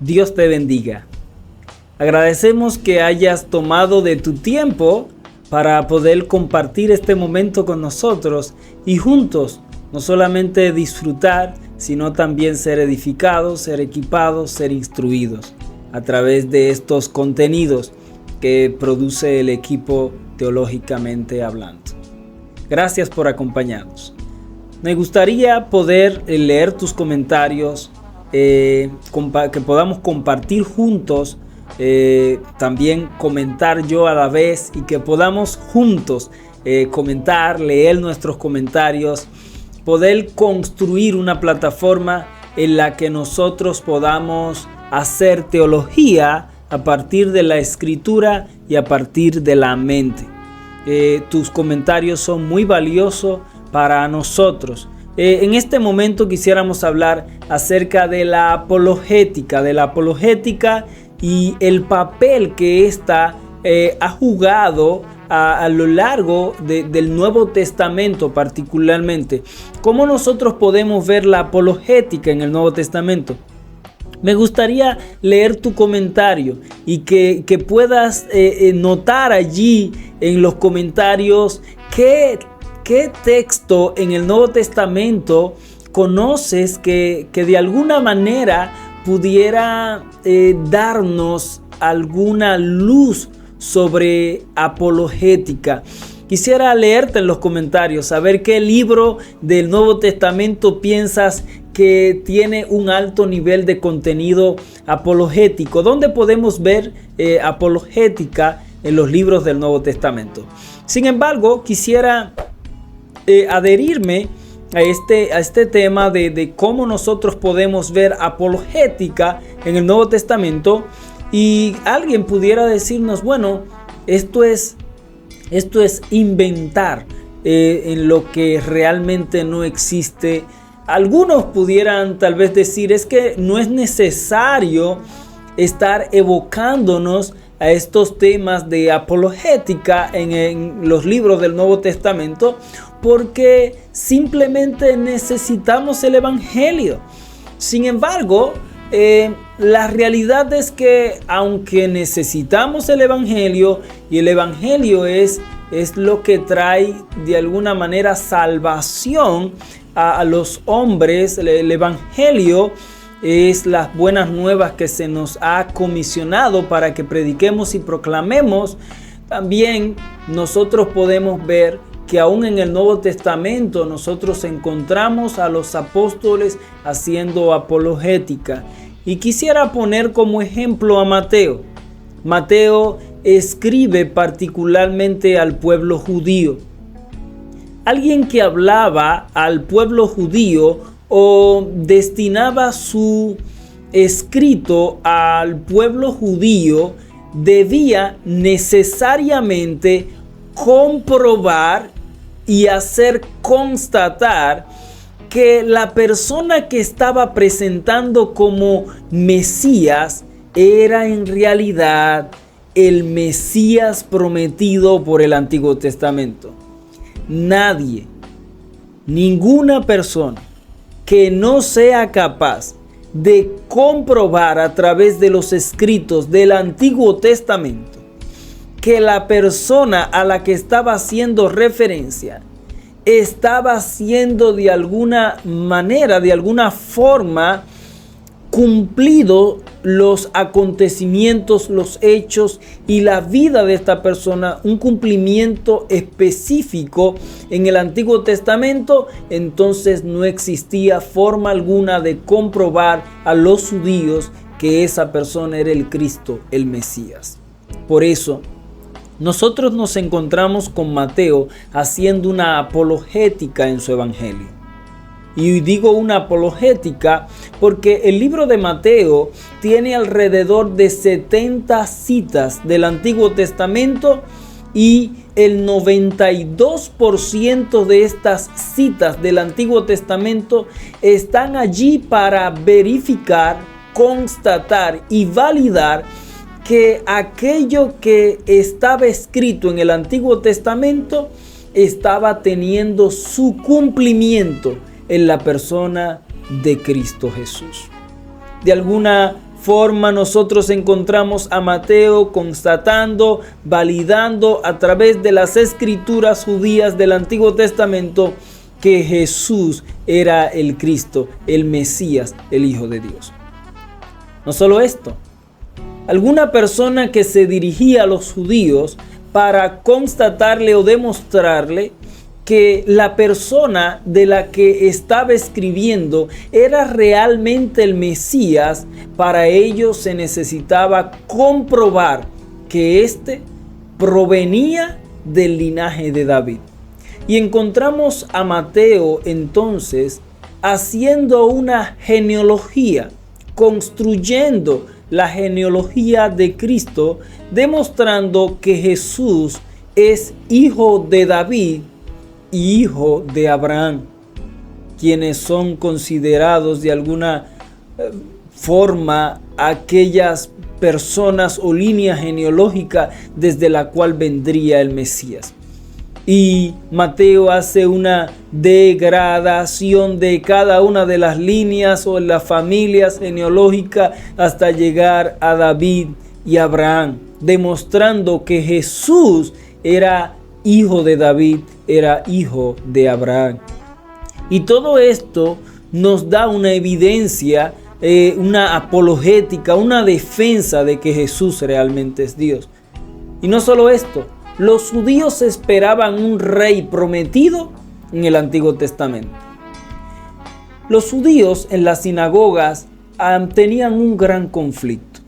Dios te bendiga. Agradecemos que hayas tomado de tu tiempo para poder compartir este momento con nosotros y juntos no solamente disfrutar, sino también ser edificados, ser equipados, ser instruidos a través de estos contenidos que produce el equipo Teológicamente Hablando. Gracias por acompañarnos. Me gustaría poder leer tus comentarios, que podamos compartir juntos, también comentar yo a la vez y que podamos juntos comentar, leer nuestros comentarios, poder construir una plataforma en la que nosotros podamos hacer teología a partir de la escritura y a partir de la mente. Tus comentarios son muy valiosos para nosotros. En este momento quisiéramos hablar acerca de la apologética y el papel que ésta ha jugado a lo largo del Nuevo Testamento particularmente. ¿Cómo nosotros podemos ver la apologética en el Nuevo Testamento? Me gustaría leer tu comentario y que puedas notar allí en los comentarios qué texto en el Nuevo Testamento conoces que de alguna manera pudiera darnos alguna luz sobre apologética. Quisiera leerte en los comentarios, saber qué libro del Nuevo Testamento piensas que tiene un alto nivel de contenido apologético. ¿Dónde podemos ver apologética en los libros del Nuevo Testamento? Sin embargo, quisiera adherirme a este tema de cómo nosotros podemos ver apologética en el Nuevo Testamento, y alguien pudiera decirnos, bueno, esto es inventar en lo que realmente no existe. Algunos pudieran tal vez decir, es que no es necesario estar evocándonos a estos temas de apologética en los libros del Nuevo Testamento, porque simplemente necesitamos el Evangelio. Sin embargo, la realidad es que aunque necesitamos el Evangelio, y el Evangelio es lo que trae de alguna manera salvación a los hombres, el Evangelio es las buenas nuevas que se nos ha comisionado para que prediquemos y proclamemos. También nosotros podemos ver que aún en el Nuevo Testamento nosotros encontramos a los apóstoles haciendo apologética. Y quisiera poner como ejemplo a Mateo. Mateo escribe particularmente al pueblo judío. Alguien que hablaba al pueblo judío o destinaba su escrito al pueblo judío debía necesariamente comprobar y hacer constatar que la persona que estaba presentando como Mesías era en realidad el Mesías prometido por el Antiguo Testamento. Nadie, ninguna persona que no sea capaz de comprobar a través de los escritos del Antiguo Testamento que la persona a la que estaba haciendo referencia estaba siendo de alguna manera, de alguna forma, cumplido los acontecimientos, los hechos y la vida de esta persona, un cumplimiento específico en el Antiguo Testamento, entonces no existía forma alguna de comprobar a los judíos que esa persona era el Cristo, el Mesías. Por eso, nosotros nos encontramos con Mateo haciendo una apologética en su evangelio. Y digo una apologética porque el libro de Mateo tiene alrededor de 70 citas del Antiguo Testamento y el 92% de estas citas del Antiguo Testamento están allí para verificar, constatar y validar que aquello que estaba escrito en el Antiguo Testamento estaba teniendo su cumplimiento en la persona de Cristo Jesús. De alguna forma nosotros encontramos a Mateo constatando, validando a través de las escrituras judías del Antiguo Testamento que Jesús era el Cristo, el Mesías, el Hijo de Dios. No solo esto, alguna persona que se dirigía a los judíos para constatarle o demostrarle que la persona de la que estaba escribiendo era realmente el Mesías, para ello se necesitaba comprobar que éste provenía del linaje de David. Y encontramos a Mateo entonces haciendo una genealogía, construyendo la genealogía de Cristo, demostrando que Jesús es hijo de David y hijo de Abraham, quienes son considerados de alguna forma aquellas personas o línea genealógica desde la cual vendría el Mesías. Y Mateo hace una degradación de cada una de las líneas o las familias genealógicas hasta llegar a David y Abraham, demostrando que Jesús era hijo de David, era hijo de Abraham. Y todo esto nos da una evidencia, una apologética, una defensa de que Jesús realmente es Dios. Y no solo esto, los judíos esperaban un rey prometido en el Antiguo Testamento. Los judíos en las sinagogas tenían un gran conflicto.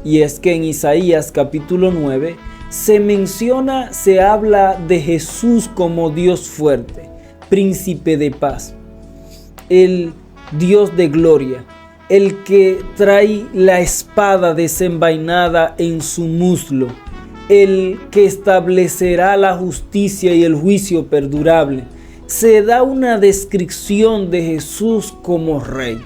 Y es que en Isaías capítulo 9 se habla de Jesús como Dios fuerte, príncipe de paz, el Dios de gloria, el que trae la espada desenvainada en su muslo, el que establecerá la justicia y el juicio perdurable. Se da una descripción de Jesús como rey.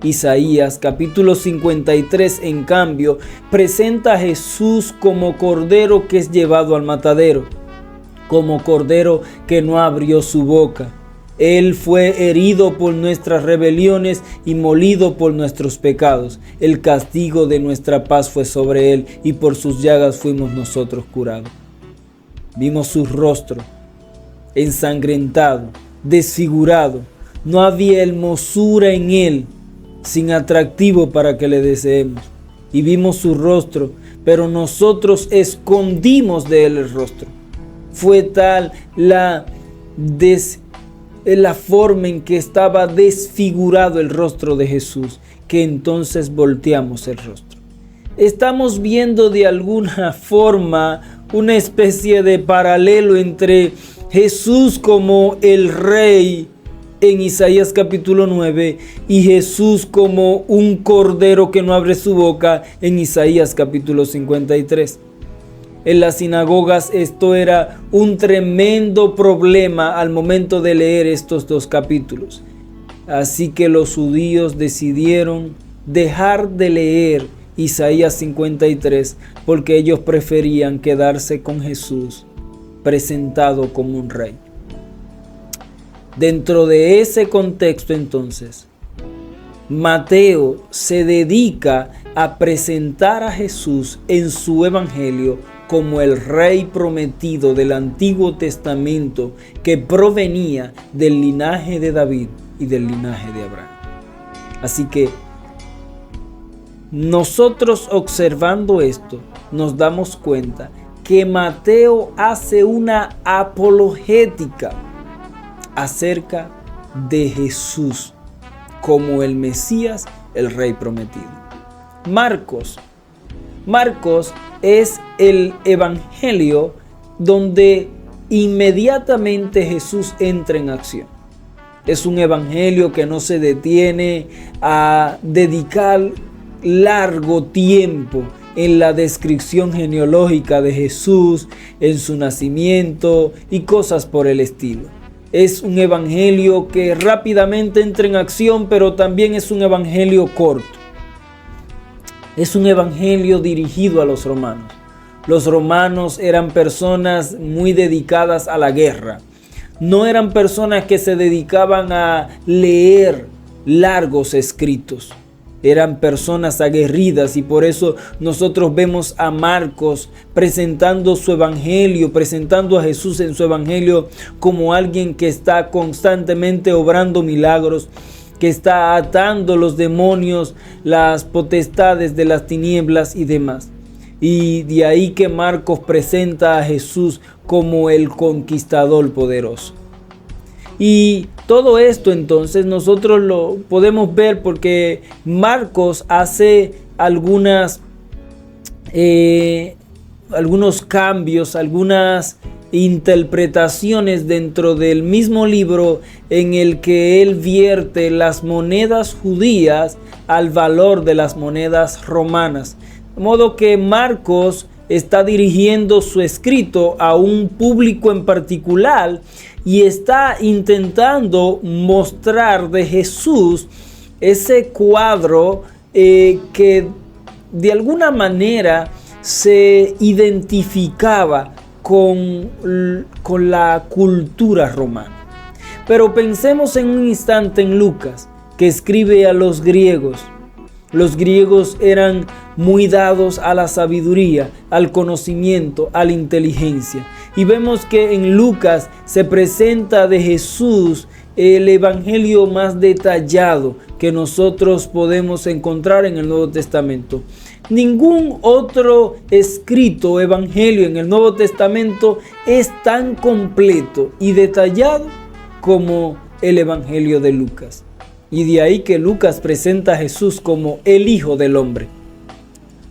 Isaías capítulo 53, en cambio, presenta a Jesús como cordero que es llevado al matadero, como cordero que no abrió su boca. Él fue herido por nuestras rebeliones y molido por nuestros pecados. El castigo de nuestra paz fue sobre él, y por sus llagas fuimos nosotros curados. Vimos su rostro ensangrentado, desfigurado. No había hermosura en él, sin atractivo para que le deseemos. Y vimos su rostro, pero nosotros escondimos de él el rostro. Fue tal la forma en que estaba desfigurado el rostro de Jesús, que entonces volteamos el rostro. Estamos viendo de alguna forma una especie de paralelo entre Jesús como el rey en Isaías capítulo 9 y Jesús como un cordero que no abre su boca en Isaías capítulo 53. En las sinagogas esto era un tremendo problema al momento de leer estos dos capítulos. Así que los judíos decidieron dejar de leer Isaías 53 porque ellos preferían quedarse con Jesús presentado como un rey. Dentro de ese contexto entonces, Mateo se dedica a presentar a Jesús en su evangelio como el rey prometido del Antiguo Testamento que provenía del linaje de David y del linaje de Abraham. Así que nosotros observando esto nos damos cuenta que Mateo hace una apologética acerca de Jesús como el Mesías, el rey prometido. Marcos es el evangelio donde inmediatamente Jesús entra en acción. Es un evangelio que no se detiene a dedicar largo tiempo en la descripción genealógica de Jesús, en su nacimiento y cosas por el estilo. Es un evangelio que rápidamente entra en acción, pero también es un evangelio corto. Es un evangelio dirigido a los romanos. Los romanos eran personas muy dedicadas a la guerra. No eran personas que se dedicaban a leer largos escritos. eran personas aguerridas, y por eso nosotros vemos a Marcos presentando su evangelio, presentando a Jesús en su evangelio como alguien que está constantemente obrando milagros, que está atando los demonios, las potestades de las tinieblas y demás. Y de ahí que Marcos presenta a Jesús como el conquistador poderoso. Y todo esto entonces nosotros lo podemos ver porque Marcos hace algunos cambios, algunas interpretaciones dentro del mismo libro en el que él vierte las monedas judías al valor de las monedas romanas. De modo que Marcos está dirigiendo su escrito a un público en particular y está intentando mostrar de Jesús ese cuadro que de alguna manera se identificaba con la cultura romana. Pero pensemos en un instante en Lucas, que escribe a los griegos. Los griegos eran muy dados a la sabiduría, al conocimiento, a la inteligencia. Y vemos que en Lucas se presenta de Jesús el evangelio más detallado que nosotros podemos encontrar en el Nuevo Testamento. Ningún otro escrito evangelio en el Nuevo Testamento es tan completo y detallado como el evangelio de Lucas. Y de ahí que Lucas presenta a Jesús como el Hijo del Hombre.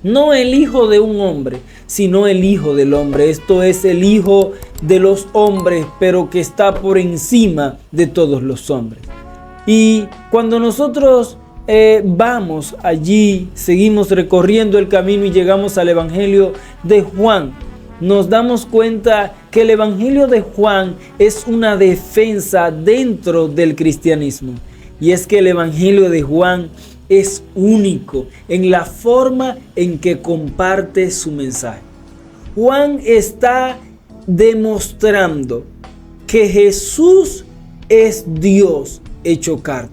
No el hijo de un hombre, sino el Hijo del Hombre. Esto es el Hijo de los hombres, pero que está por encima de todos los hombres. Y cuando nosotros vamos allí, seguimos recorriendo el camino y llegamos al Evangelio de Juan, nos damos cuenta que el Evangelio de Juan es una defensa dentro del cristianismo. Y es que el Evangelio de Juan es único en la forma en que comparte su mensaje. Juan está demostrando que Jesús es Dios hecho carne.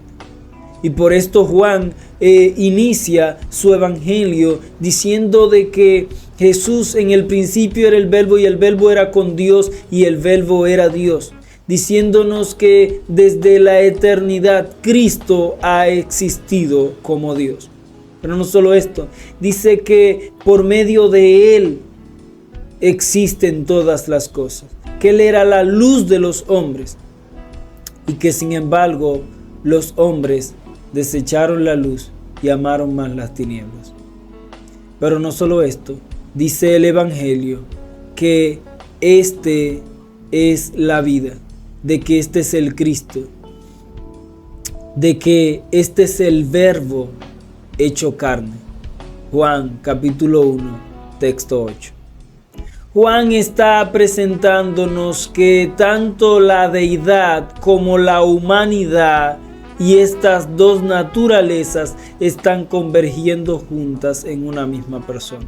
Y por esto Juan inicia su evangelio diciendo de que Jesús en el principio era el Verbo y el Verbo era con Dios y el Verbo era Dios. Diciéndonos que desde la eternidad Cristo ha existido como Dios. Pero no solo esto, dice que por medio de Él existen todas las cosas, que Él era la luz de los hombres y que sin embargo los hombres desecharon la luz y amaron más las tinieblas. Pero no solo esto, dice el Evangelio que este es la vida, de que este es el Cristo, de que este es el Verbo hecho carne. Juan capítulo 1, texto 8. Juan está presentándonos que tanto la deidad como la humanidad y estas dos naturalezas están convergiendo juntas en una misma persona.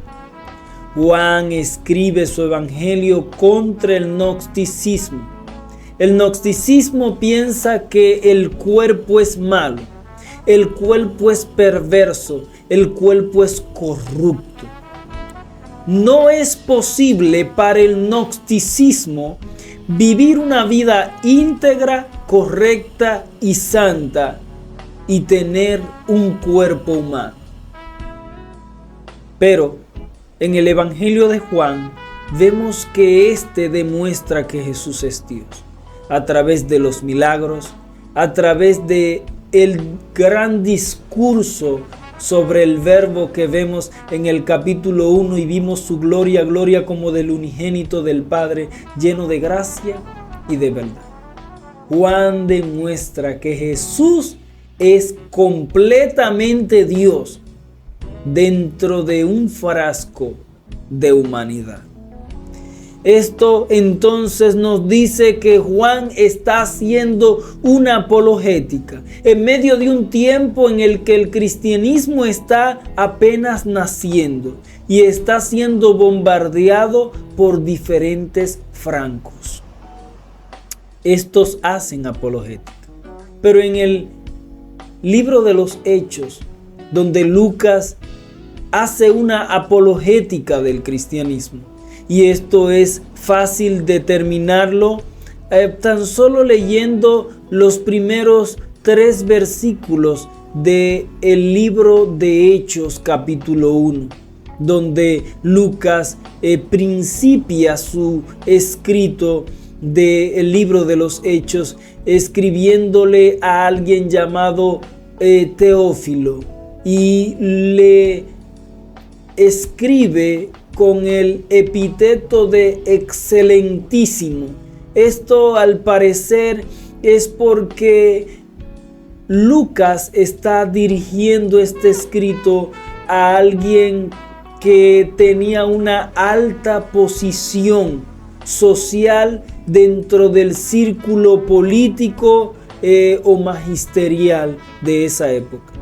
Juan escribe su evangelio contra el gnosticismo. El gnosticismo piensa que el cuerpo es malo, el cuerpo es perverso, el cuerpo es corrupto. No es posible para el gnosticismo vivir una vida íntegra, correcta y santa y tener un cuerpo humano. Pero en el Evangelio de Juan vemos que este demuestra que Jesús es Dios a través de los milagros, a través de el gran discurso sobre el Verbo que vemos en el capítulo 1 y vimos su gloria, gloria como del unigénito del Padre, lleno de gracia y de verdad. Juan demuestra que Jesús es completamente Dios dentro de un frasco de humanidad. Esto entonces nos dice que Juan está haciendo una apologética en medio de un tiempo en el que el cristianismo está apenas naciendo y está siendo bombardeado por diferentes francos. Estos hacen apologética. Pero en el libro de los Hechos donde Lucas hace una apologética del cristianismo. Y esto es fácil determinarlo tan solo leyendo los primeros 3 versículos del libro de Hechos capítulo 1, donde Lucas principia su escrito del libro de los Hechos escribiéndole a alguien llamado Teófilo, y le escribe con el epíteto de excelentísimo. Esto al parecer es porque Lucas está dirigiendo este escrito a alguien que tenía una alta posición social dentro del círculo político o magisterial de esa época.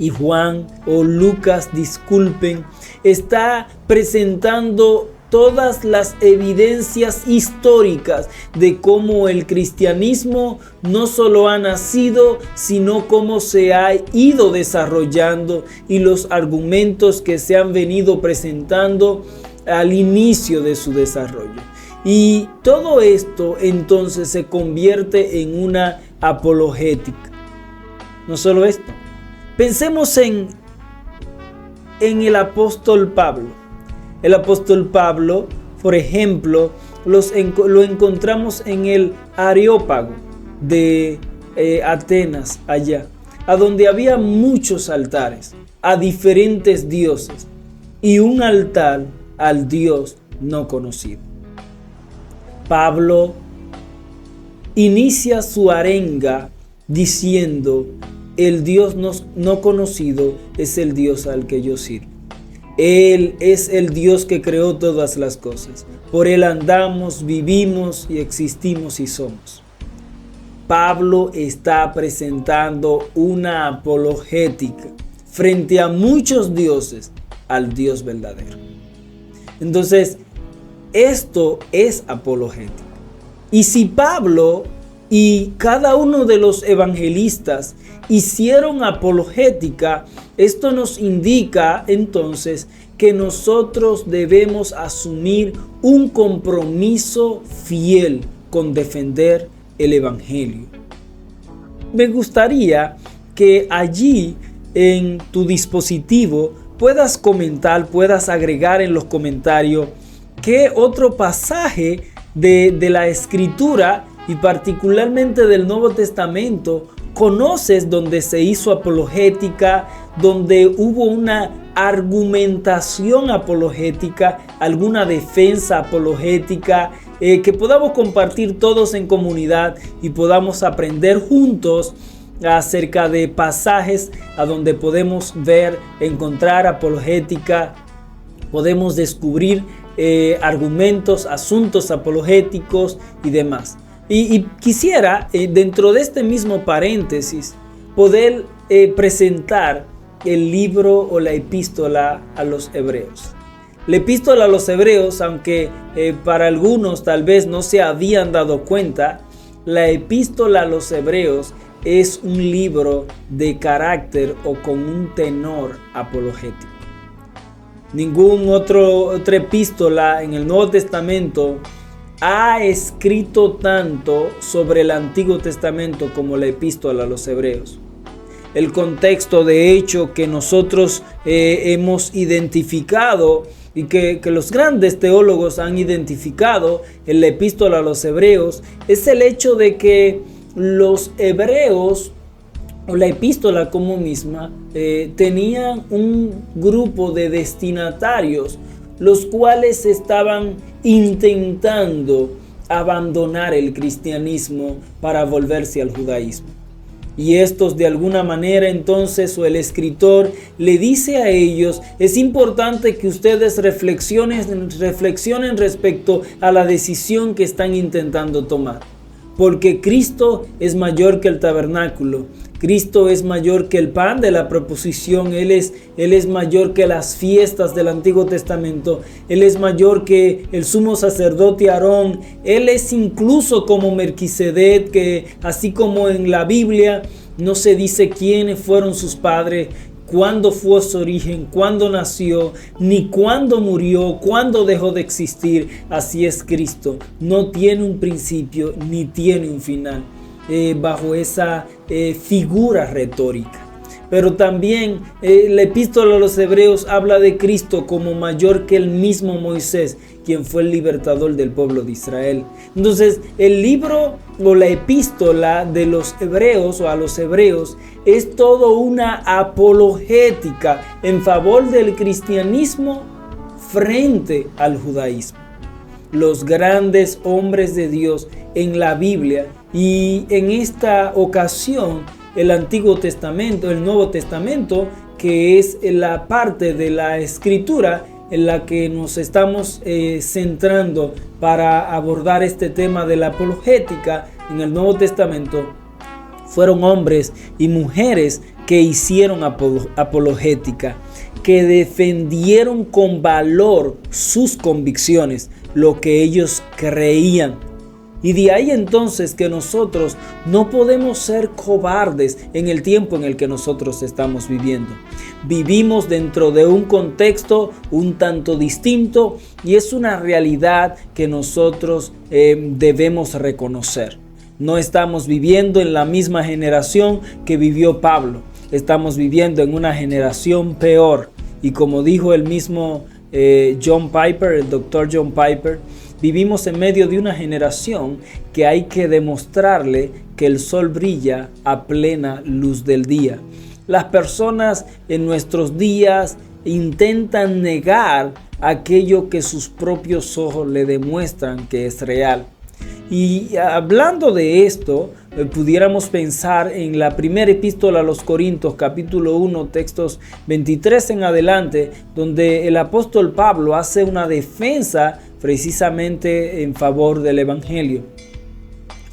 Y Juan, o Lucas, disculpen, está presentando todas las evidencias históricas de cómo el cristianismo no solo ha nacido, sino cómo se ha ido desarrollando y los argumentos que se han venido presentando al inicio de su desarrollo. Y todo esto entonces se convierte en una apologética. No solo esto, pensemos en el apóstol Pablo. El apóstol Pablo, por ejemplo, lo encontramos en el Areópago de Atenas, allá, a donde había muchos altares a diferentes dioses y un altar al Dios no conocido. Pablo inicia su arenga diciendo: el Dios no conocido es el Dios al que yo sirvo. Él es el Dios que creó todas las cosas. Por Él andamos, vivimos y existimos y somos. Pablo está presentando una apologética frente a muchos dioses al Dios verdadero. Entonces, esto es apologética. Y si Pablo y cada uno de los evangelistas hicieron apologética, esto nos indica entonces que nosotros debemos asumir un compromiso fiel con defender el evangelio. Me gustaría que allí en tu dispositivo puedas comentar, puedas agregar en los comentarios qué otro pasaje de la Escritura y particularmente del Nuevo Testamento conoces donde se hizo apologética, donde hubo una argumentación apologética, alguna defensa apologética, que podamos compartir todos en comunidad y podamos aprender juntos acerca de pasajes a donde podemos ver, encontrar apologética, podemos descubrir argumentos, asuntos apologéticos y demás. Y quisiera, dentro de este mismo paréntesis, poder presentar el libro o la epístola a los hebreos. La epístola a los hebreos, aunque para algunos tal vez no se habían dado cuenta, la epístola a los hebreos es un libro de carácter o con un tenor apologético. Ningún otra epístola en el Nuevo Testamento ha escrito tanto sobre el Antiguo Testamento como la epístola a los hebreos. El contexto de hecho que nosotros hemos identificado y que los grandes teólogos han identificado en la epístola a los hebreos es el hecho de que los hebreos o la epístola como misma tenían un grupo de destinatarios los cuales estaban intentando abandonar el cristianismo para volverse al judaísmo. Y estos de alguna manera entonces, o el escritor le dice a ellos: es importante que ustedes reflexionen respecto a la decisión que están intentando tomar. Porque Cristo es mayor que el tabernáculo. Cristo es mayor que el pan de la proposición. Él es mayor que las fiestas del Antiguo Testamento. Él es mayor que el sumo sacerdote Aarón. Él es incluso como Melquisedec, que así como en la Biblia no se dice quiénes fueron sus padres, cuándo fue su origen, cuándo nació, ni cuándo murió, cuándo dejó de existir. Así es Cristo. No tiene un principio ni tiene un final bajo esa figura retórica. Pero también la epístola a los Hebreos habla de Cristo como mayor que el mismo Moisés, quien fue el libertador del pueblo de Israel. Entonces, el libro o la epístola de los Hebreos o a los Hebreos es todo una apologética en favor del cristianismo frente al judaísmo. Los grandes hombres de Dios en la Biblia, y en esta ocasión el Antiguo Testamento, el Nuevo Testamento, que es la parte de la Escritura en la que nos estamos centrando para abordar este tema de la apologética. En el Nuevo Testamento fueron hombres y mujeres que hicieron apologética, que defendieron con valor sus convicciones, lo que ellos creían. Y de ahí entonces que nosotros no podemos ser cobardes en el tiempo en el que nosotros estamos viviendo. Vivimos dentro de un contexto un tanto distinto y es una realidad que nosotros debemos reconocer. No estamos viviendo en la misma generación que vivió Pablo. Estamos viviendo en una generación peor. Y como dijo el mismo John Piper, el doctor John Piper, vivimos en medio de una generación que hay que demostrarle que el sol brilla a plena luz del día. Las personas en nuestros días intentan negar aquello que sus propios ojos le demuestran que es real. Y hablando de esto, pudiéramos pensar en la primera epístola a los Corintios, capítulo 1, textos 23 en adelante, donde el apóstol Pablo hace una defensa precisamente en favor del evangelio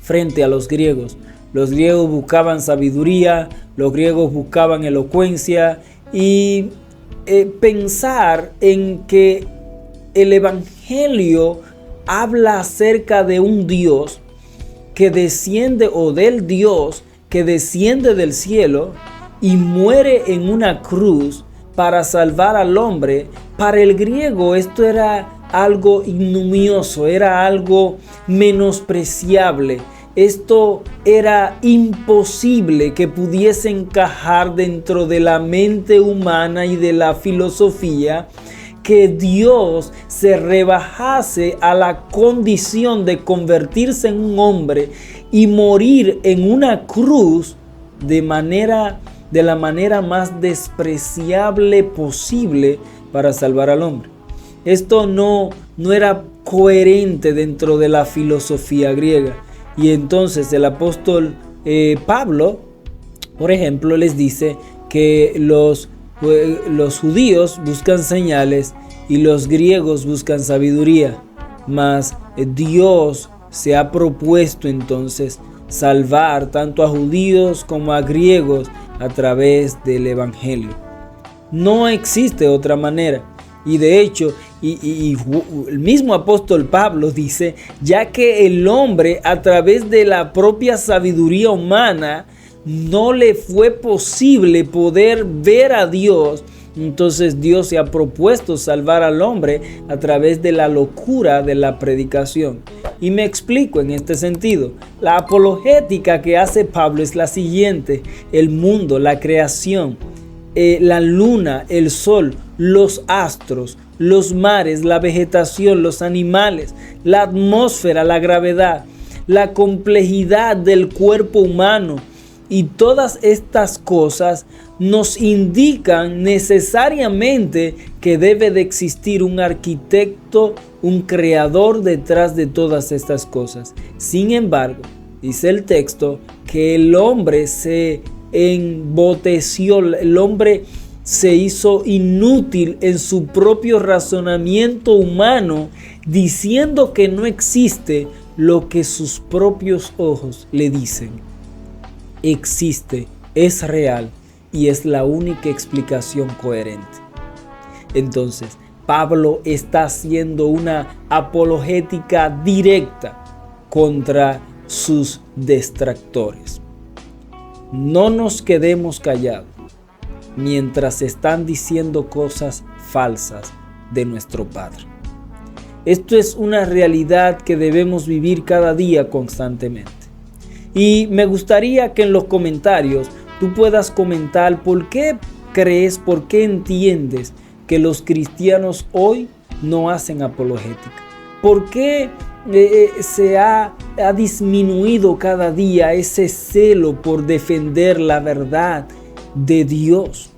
frente a los griegos. Los griegos buscaban sabiduría, los griegos buscaban elocuencia, y pensar en que el evangelio habla acerca de un Dios que desciende, o del Dios que desciende del cielo y muere en una cruz para salvar al hombre. Para el griego esto era algo ignominioso, era algo menospreciable. Esto era imposible que pudiese encajar dentro de la mente humana y de la filosofía, que Dios se rebajase a la condición de convertirse en un hombre y morir en una cruz de la manera más despreciable posible para salvar al hombre. Esto no era coherente dentro de la filosofía griega. Y entonces el apóstol Pablo, por ejemplo, les dice que los judíos buscan señales y los griegos buscan sabiduría, mas Dios se ha propuesto entonces salvar tanto a judíos como a griegos a través del evangelio. No existe otra manera. Y de hecho, el mismo apóstol Pablo dice, ya que el hombre a través de la propia sabiduría humana no le fue posible poder ver a Dios, entonces Dios se ha propuesto salvar al hombre a través de la locura de la predicación. Y me explico en este sentido. La apologética que hace Pablo es la siguiente: el mundo, la creación, la luna, el sol, los astros, los mares, la vegetación, los animales, la atmósfera, la gravedad, la complejidad del cuerpo humano, y todas estas cosas nos indican necesariamente que debe de existir un arquitecto, un creador detrás de todas estas cosas. Sin embargo, dice el texto que el hombre se emboteció, el hombre se hizo inútil en su propio razonamiento humano, diciendo que no existe lo que sus propios ojos le dicen. Existe, es real y es la única explicación coherente. Entonces, Pablo está haciendo una apologética directa contra sus detractores. No nos quedemos callados. mientras están diciendo cosas falsas de nuestro Padre. Esto es una realidad que debemos vivir cada día constantemente. Y me gustaría que en los comentarios tú puedas comentar por qué crees, por qué entiendes que los cristianos hoy no hacen apologética. ¿Por qué se ha disminuido cada día ese celo por defender la verdad de Dios?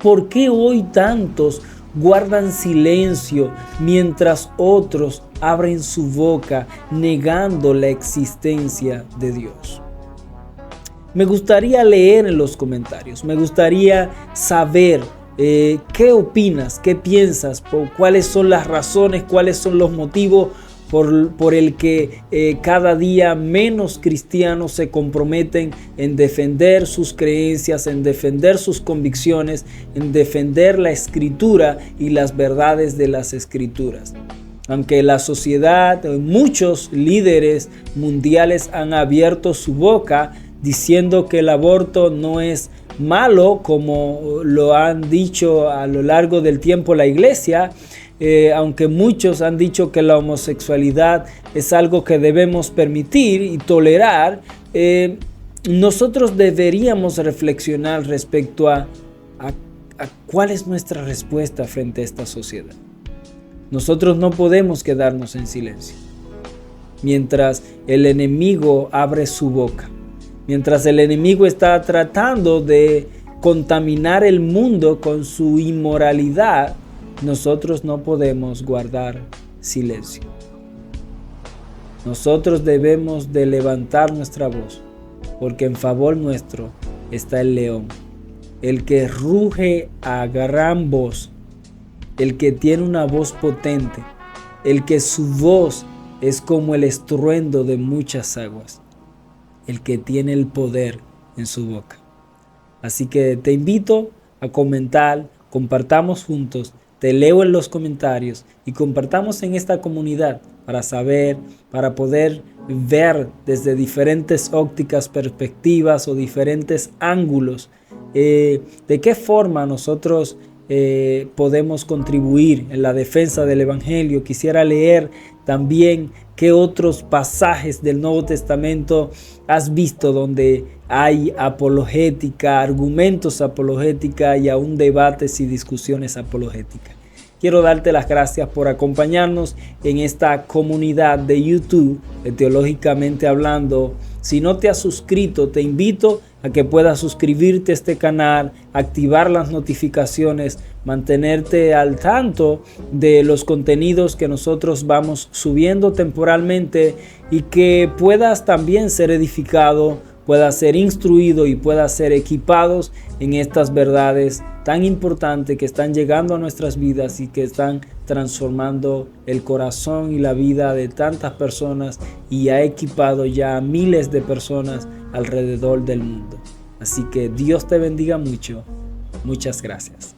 ¿Por qué hoy tantos guardan silencio mientras otros abren su boca negando la existencia de Dios? Me gustaría leer en los comentarios, me gustaría saber qué opinas, qué piensas, cuáles son las razones, cuáles son los motivos por el que cada día menos cristianos se comprometen en defender sus creencias, en defender sus convicciones, en defender la Escritura y las verdades de las Escrituras. Aunque la sociedad, muchos líderes mundiales han abierto su boca diciendo que el aborto no es malo, como lo han dicho a lo largo del tiempo la iglesia, aunque muchos han dicho que la homosexualidad es algo que debemos permitir y tolerar, nosotros deberíamos reflexionar respecto a cuál es nuestra respuesta frente a esta sociedad. Nosotros no podemos quedarnos en silencio mientras el enemigo abre su boca, mientras el enemigo está tratando de contaminar el mundo con su inmoralidad. Nosotros no podemos guardar silencio. Nosotros debemos de levantar nuestra voz, porque en favor nuestro está el león, el que ruge a gran voz, el que tiene una voz potente, el que su voz es como el estruendo de muchas aguas, el que tiene el poder en su boca. Así que te invito a comentar, compartamos juntos. Te leo en los comentarios y compartamos en esta comunidad para saber, para poder ver desde diferentes ópticas, perspectivas o diferentes ángulos de qué forma nosotros podemos contribuir en la defensa del Evangelio. Quisiera leer también qué otros pasajes del Nuevo Testamento has visto donde hay apologética, argumentos apologética y aún debates y discusiones apologéticas. Quiero darte las gracias por acompañarnos en esta comunidad de YouTube de Teológicamente Hablando. Si no te has suscrito, te invito a que puedas suscribirte a este canal, activar las notificaciones, mantenerte al tanto de los contenidos que nosotros vamos subiendo temporalmente y que puedas también ser edificado, puedas ser instruido y puedas ser equipados en estas verdades tan importantes que están llegando a nuestras vidas y que están transformando el corazón y la vida de tantas personas y ha equipado ya a miles de personas alrededor del mundo. Así que Dios te bendiga mucho. Muchas gracias.